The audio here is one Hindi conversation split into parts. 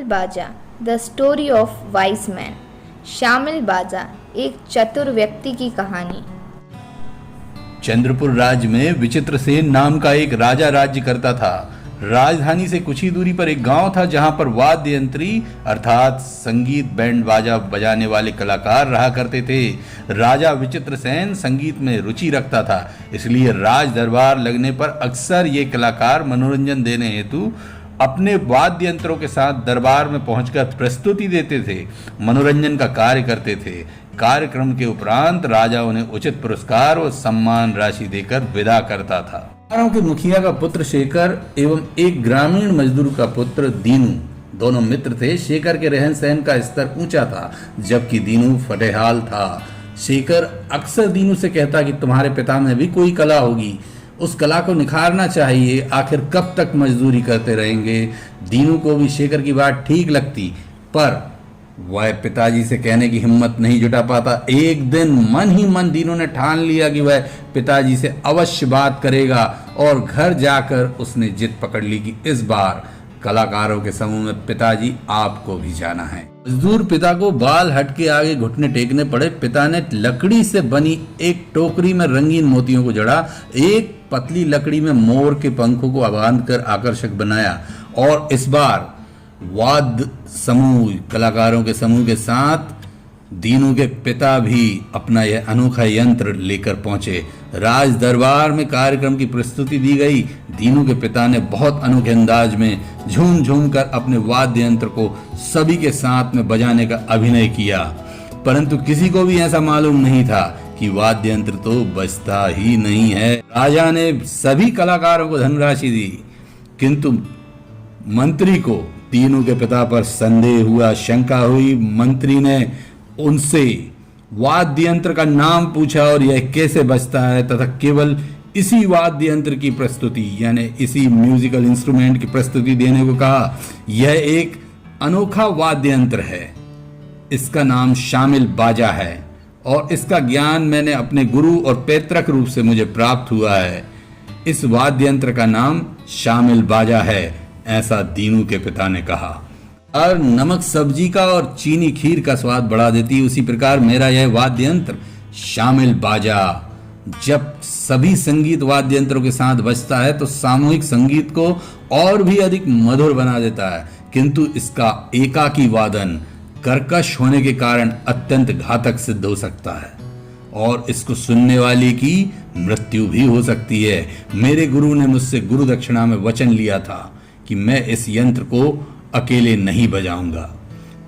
बाजा the story of wise man. शामिल बाजा एक चतुर व्यक्ति की कहानी। चंद्रपुर राज्य में विचित्रसेन नाम का एक राजा राज्य करता था। राजधानी से कुछ ही दूरी पर एक गांव था जहां पर वाद्य यंत्री अर्थात संगीत बैंड बाजा बजाने वाले कलाकार रहा करते थे। राजा विचित्रसेन संगीत में रुचि रखता था, इसलिए राज दरबार लगने पर अक्सर ये कलाकार मनोरंजन देने हेतु अपने वाद्य यंत्रों के साथ दरबार में पहुंचकर प्रस्तुति देते थे, मनोरंजन का कार्य करते थे। कार्यक्रम के उपरांत राजा उन्हें उचित पुरस्कार और सम्मान राशि देकर विदा करता था। गांव के मुखिया का पुत्र शेखर एवं एक ग्रामीण मजदूर का पुत्र दीनू दोनों मित्र थे। शेखर के रहन सहन का स्तर ऊंचा था, जबकि दीनू फटेहाल था। शेखर अक्सर दीनू से कहता कि तुम्हारे पिता में भी कोई कला होगी, उस कला को निखारना चाहिए, आखिर कब तक मजदूरी करते रहेंगे। दीनू को भी शेखर की बात ठीक लगती, पर वह पिताजी से कहने की हिम्मत नहीं जुटा पाता। एक दिन मन ही मन दीनू ने ठान लिया कि वह पिताजी से अवश्य बात करेगा और घर जाकर उसने जिद पकड़ ली कि इस बार कलाकारों के समूह में पिताजी आपको भी जाना है। मजदूर पिता को बाल हट के आगे घुटने टेकने पड़े। पिता ने लकड़ी से बनी एक टोकरी में रंगीन मोतियों को जड़ा, एक पतली लकड़ी में मोर के पंखों को बांध कर आकर्षक बनाया और इस बार वाद्य समूह कलाकारों के समूह के साथ दीनू के पिता भी अपना यह अनोखा यंत्र लेकर पहुंचे। राज दरबार में कार्यक्रम की प्रस्तुति दी गई। दीनू के पिता ने बहुत अनोखे अंदाज में झूम झूम कर अपने वाद्य यंत्र को सभी के साथ में बजाने का अभिनय किया, परंतु किसी को भी ऐसा मालूम नहीं था कि वाद्य यंत्र तो बजता ही नहीं है। राजा ने सभी कलाकारों को धनराशि दी, किंतु मंत्री को दीनू के पिता पर संदेह हुआ, शंका हुई। मंत्री ने उनसे वाद्य यंत्र का नाम पूछा और यह कैसे बजता है तथा केवल इसी वाद्य यंत्र की प्रस्तुति यानी इसी म्यूजिकल इंस्ट्रूमेंट की प्रस्तुति देने को कहा। यह एक अनोखा वाद्य यंत्र है, इसका नाम शामिल बाजा है और इसका ज्ञान मैंने अपने गुरु और पैतृक रूप से मुझे प्राप्त हुआ है। इस वाद्य यंत्र का नाम शामिल बाजा है, ऐसा दीनू के पिता ने कहा। और नमक सब्जी का और चीनी खीर का स्वाद बढ़ा देती, उसी प्रकार मेरा यह वाद्य यंत्र शामिल बाजा जब सभी संगीत वाद्य यंत्रों के साथ बजता है तो सामूहिक संगीत को और भी अधिक मधुर बना देता है, किंतु इसका एकाकी वादन कर्कश होने के कारण अत्यंत घातक सिद्ध हो सकता है और इसको सुनने वाले की मृत्यु भी हो सकती है। मेरे गुरु ने मुझसे गुरु दक्षिणा में वचन लिया था कि मैं इस यंत्र को अकेले नहीं बजाऊंगा।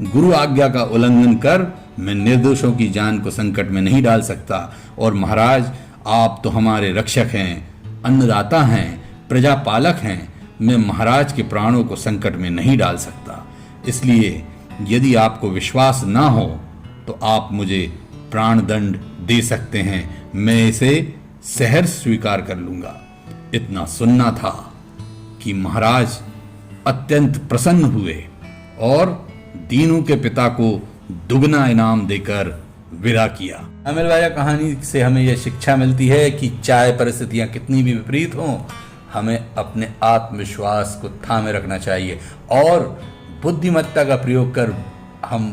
गुरु आज्ञा का उल्लंघन कर मैं निर्दोषों की जान को संकट में नहीं डाल सकता और महाराज आप तो हमारे रक्षक हैं, अन्नदाता हैं, प्रजापालक हैं, मैं महाराज के प्राणों को संकट में नहीं डाल सकता। इसलिए यदि आपको विश्वास ना हो तो आप मुझे प्राण दंड दे सकते हैं, मैं इसे सहर्ष स्वीकार कर लूंगा। इतना सुनना था कि महाराज अत्यंत प्रसन्न हुए और दीनू के पिता को दुगना इनाम देकर विदा किया। शामिल बाजा कहानी से हमें यह शिक्षा मिलती है कि चाहे परिस्थितियां कितनी भी विपरीत हों, हमें अपने आत्मविश्वास को थामे रखना चाहिए और बुद्धिमत्ता का प्रयोग कर हम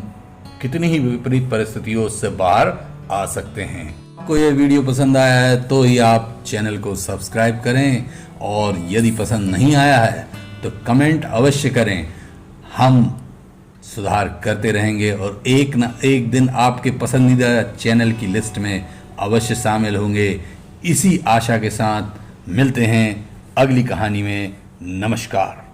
कितनी ही विपरीत परिस्थितियों से बाहर आ सकते हैं। आपको यह वीडियो पसंद आया है तो ही आप चैनल को सब्सक्राइब करें और यदि पसंद नहीं आया है तो कमेंट अवश्य करें। हम सुधार करते रहेंगे और एक न एक दिन आपके पसंदीदा चैनल की लिस्ट में अवश्य शामिल होंगे। इसी आशा के साथ मिलते हैं अगली कहानी में। नमस्कार।